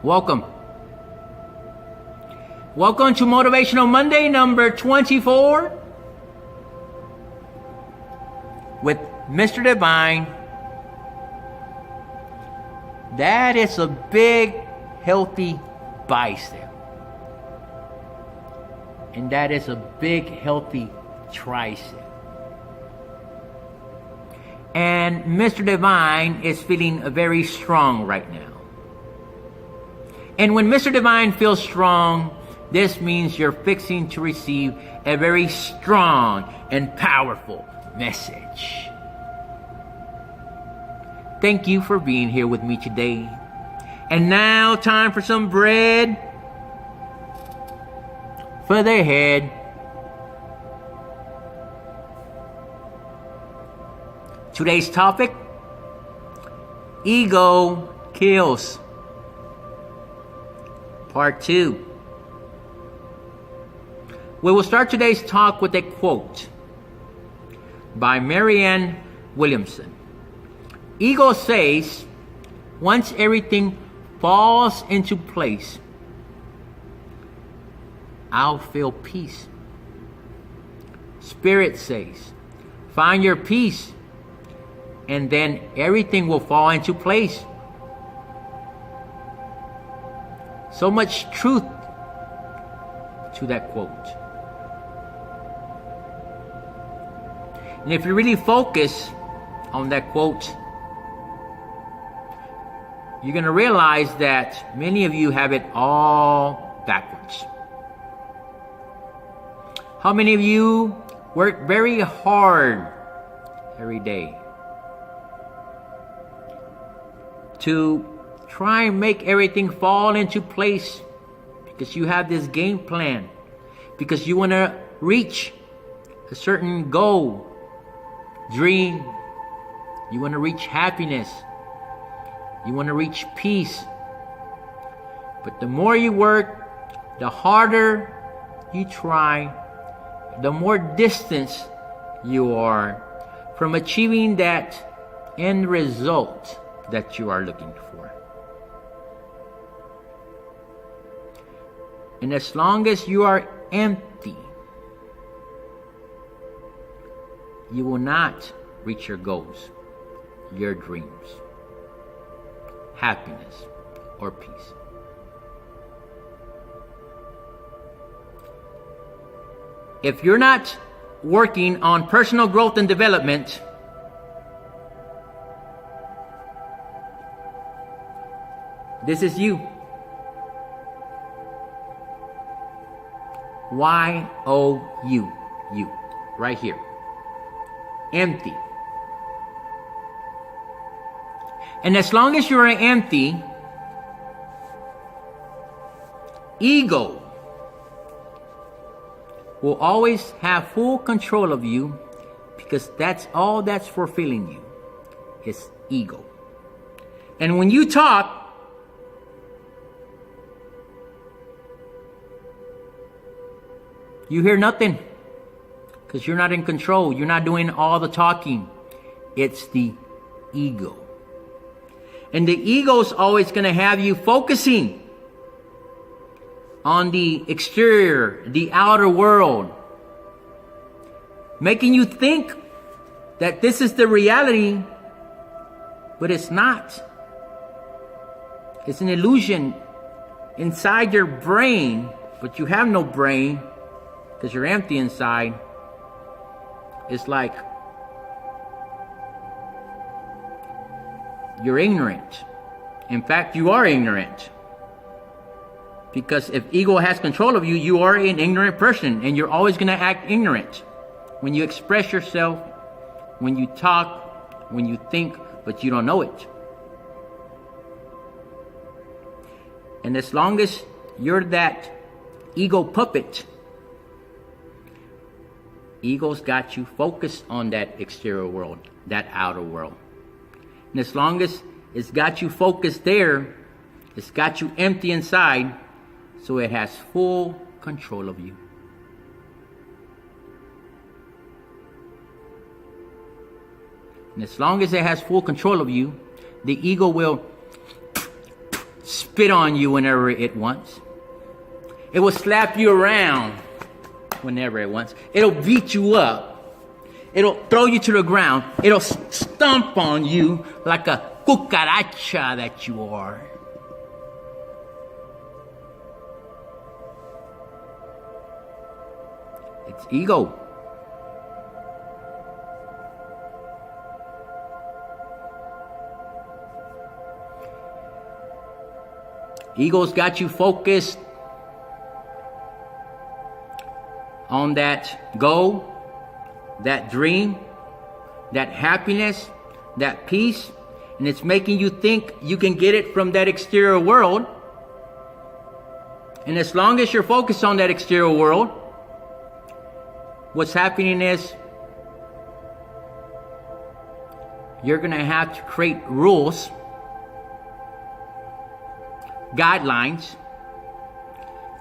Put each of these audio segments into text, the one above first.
Welcome. Welcome to Motivational Monday number 24 with Mr. Divine. That is a big, healthy bicep. And that is a big, healthy tricep. And Mr. Divine is feeling very strong right now. And when Mr. Divine feels strong, this means you're fixing to receive a very strong and powerful message. Thank you for being here with me today. And now, time for some bread for the head. Today's topic: ego kills. Part 2. We will start today's talk with a quote by Marianne Williamson. Ego says, once everything falls into place, I'll feel peace. Spirit says, find your peace, and then everything will fall into place. So much truth to that quote. And if you really focus on that quote, you're going to realize that many of you have it all backwards. How many of you work very hard every day to try and make everything fall into place because you have this game plan, because you want to reach a certain goal, dream, you want to reach happiness, you want to reach peace. But the more you work, the harder you try, the more distance you are from achieving that end result that you are looking for. And as long as you are empty, you will not reach your goals, your dreams, happiness, or peace. If you're not working on personal growth and development, this is you. Y-O-U. You. Right here. Empty. And as long as you're empty, ego will always have full control of you, because that's all that's fulfilling you is ego. And when you talk, you hear nothing, because you're not in control. You're not doing all the talking. It's the ego. And the ego's always going to have you focusing on the exterior, the outer world, making you think that this is the reality, but it's not. It's an illusion inside your brain, but you have no brain because you're empty inside. It's like you're ignorant. In fact, you are ignorant. Because if ego has control of you, you are an ignorant person, and you're always going to act ignorant when you express yourself, when you talk, when you think, but you don't know it. And as long as you're that ego puppet, ego's got you focused on that exterior world, that outer world. And as long as it's got you focused there, it's got you empty inside, so it has full control of you. And as long as it has full control of you, the ego will spit on you whenever it wants. It will slap you around whenever it wants. It'll beat you up. It'll throw you to the ground. It'll stomp on you like a cucaracha that you are. It's ego. Ego's got you focused on that goal, that dream, that happiness, that peace, and it's making you think you can get it from that exterior world. And as long as you're focused on that exterior world, what's happening is you're going to have to create rules, guidelines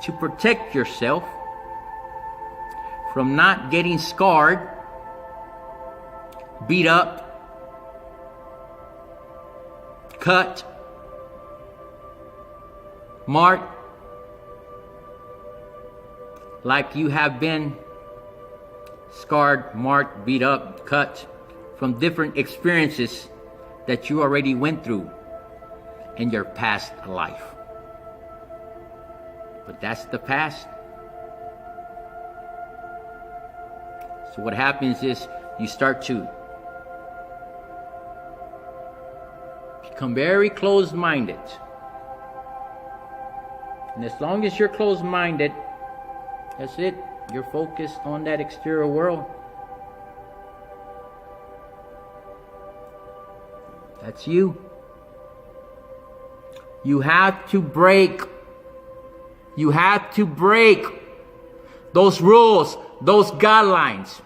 to protect yourself from not getting scarred, beat up, cut, marked, like you have been scarred, marked, beat up, cut from different experiences that you already went through in your past life. But that's the past. So what happens is you start to become very closed-minded. And as long as you're closed-minded, that's it. You're focused on that exterior world. That's you. You have to break. You have to break those rules, those guidelines.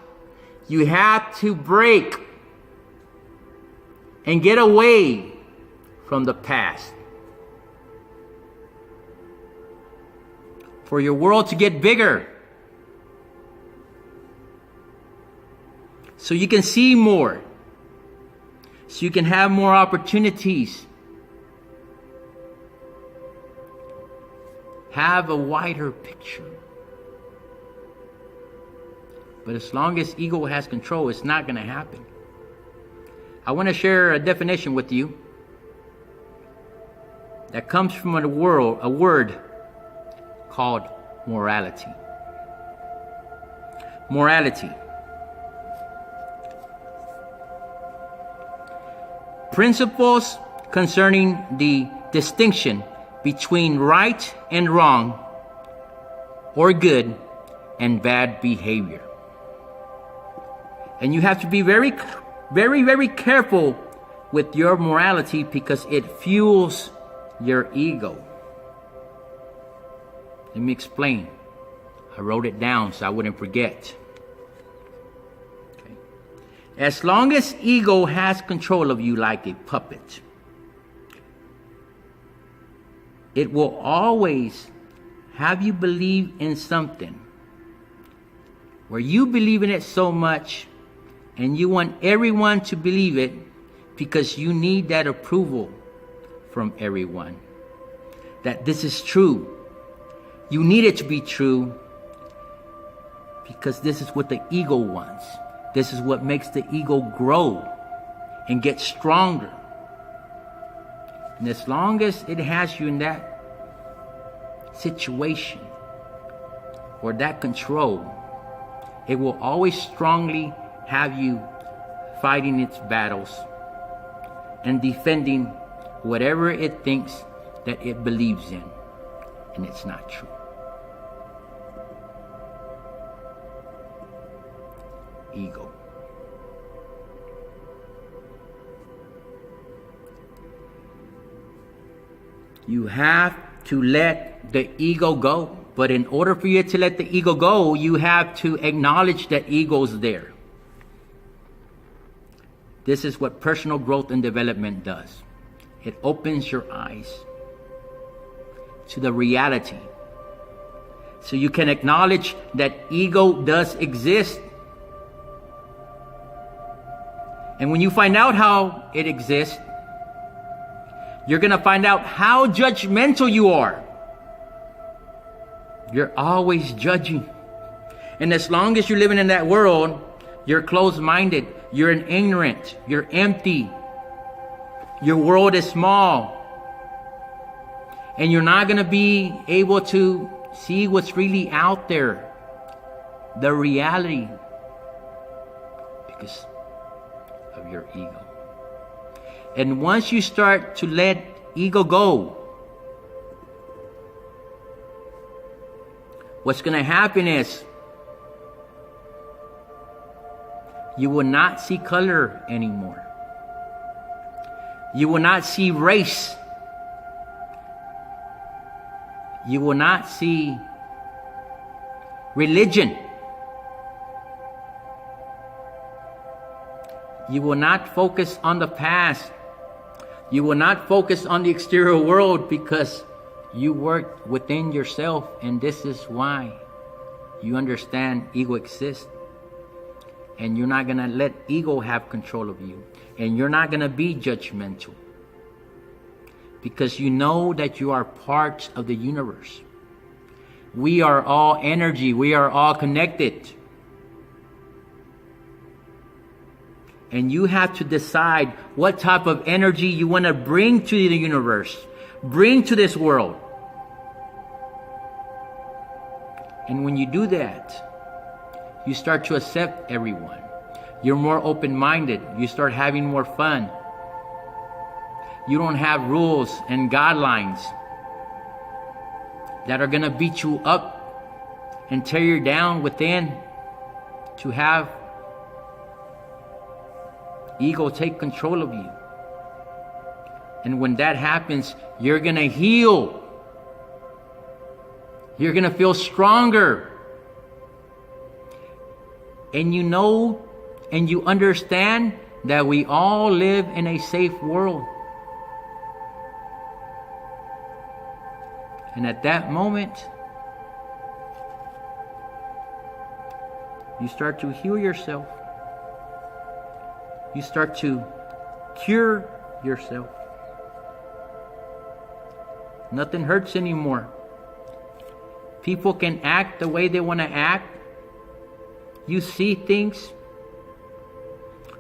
You have to break and get away from the past. For your world to get bigger. So you can see more. So you can have more opportunities. Have a wider picture. But as long as ego has control, it's not going to happen. I want to share a definition with you that comes from a word called morality. Morality. Principles concerning the distinction between right and wrong, or good and bad behavior. And you have to be very, very, very careful with your morality because it fuels your ego. Let me explain. I wrote it down so I wouldn't forget. Okay. As long as ego has control of you like a puppet, it will always have you believe in something where you believe in it so much and you want everyone to believe it because you need that approval from everyone. That this is true. You need it to be true because this is what the ego wants. This is what makes the ego grow and get stronger. And as long as it has you in that situation or that control, it will always strongly have you fighting its battles and defending whatever it thinks that it believes in, and it's not true. Ego. You have to let the ego go. But in order for you to let the ego go, you have to acknowledge that ego's there. This is what personal growth and development does. It opens your eyes to the reality. So you can acknowledge that ego does exist. And when you find out how it exists, you're going to find out how judgmental you are. You're always judging. And as long as you're living in that world, you're closed-minded, you're ignorant, you're empty. Your world is small. And you're not going to be able to see what's really out there, the reality, because of your ego. And once you start to let ego go, what's going to happen is you will not see color anymore. You will not see race. You will not see religion. You will not focus on the past. You will not focus on the exterior world, because you work within yourself, and this is why you understand ego exists. And you're not going to let ego have control of you. And you're not going to be judgmental, because you know that you are part of the universe. We are all energy. We are all connected. And you have to decide what type of energy you want to bring to the universe, bring to this world. And when you do that, you start to accept everyone. You're more open-minded. You start having more fun. You don't have rules and guidelines that are going to beat you up and tear you down within, to have ego take control of you. And when that happens, you're going to heal. You're going to feel stronger. And you know and you understand that we all live in a safe world. And at that moment, you start to heal yourself. You start to cure yourself. Nothing hurts anymore. People can act the way they want to act. You see things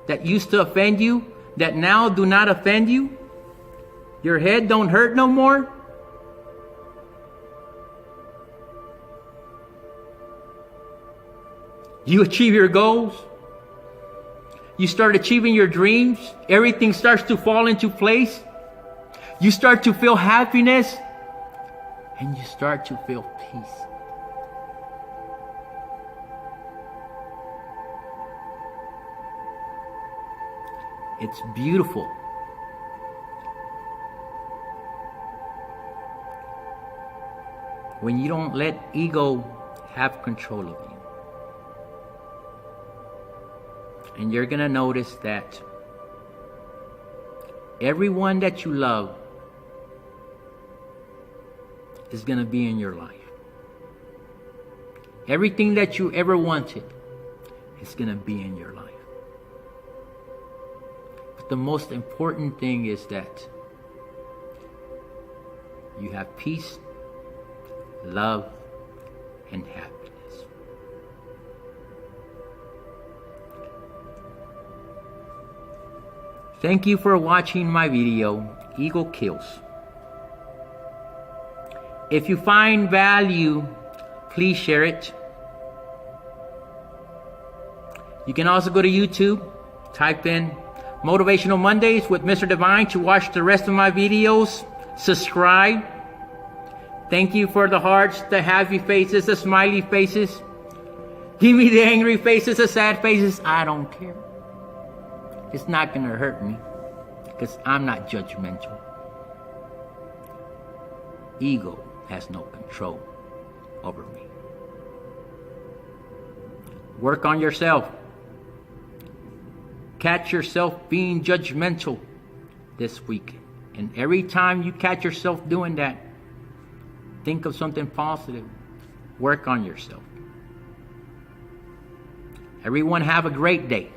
that used to offend you that now do not offend you. Your head don't hurt no more. You achieve your goals. You start achieving your dreams. Everything starts to fall into place. You start to feel happiness. And you start to feel peace. It's beautiful. When you don't let ego have control of you. And you're going to notice that everyone that you love is going to be in your life. Everything that you ever wanted is going to be in your life. But the most important thing is that you have peace, love, and happiness. Thank you for watching my video, Ego Kills. If you find value, please share it. You can also go to YouTube, type in Motivational Mondays with Mr. Divine to watch the rest of my videos. Subscribe. Thank you for the hearts, the happy faces, the smiley faces. Give me the angry faces, the sad faces. I don't care. It's not going to hurt me because I'm not judgmental. Ego has no control over me. Work on yourself. Catch yourself being judgmental this week. And every time you catch yourself doing that, think of something positive. Work on yourself. Everyone have a great day.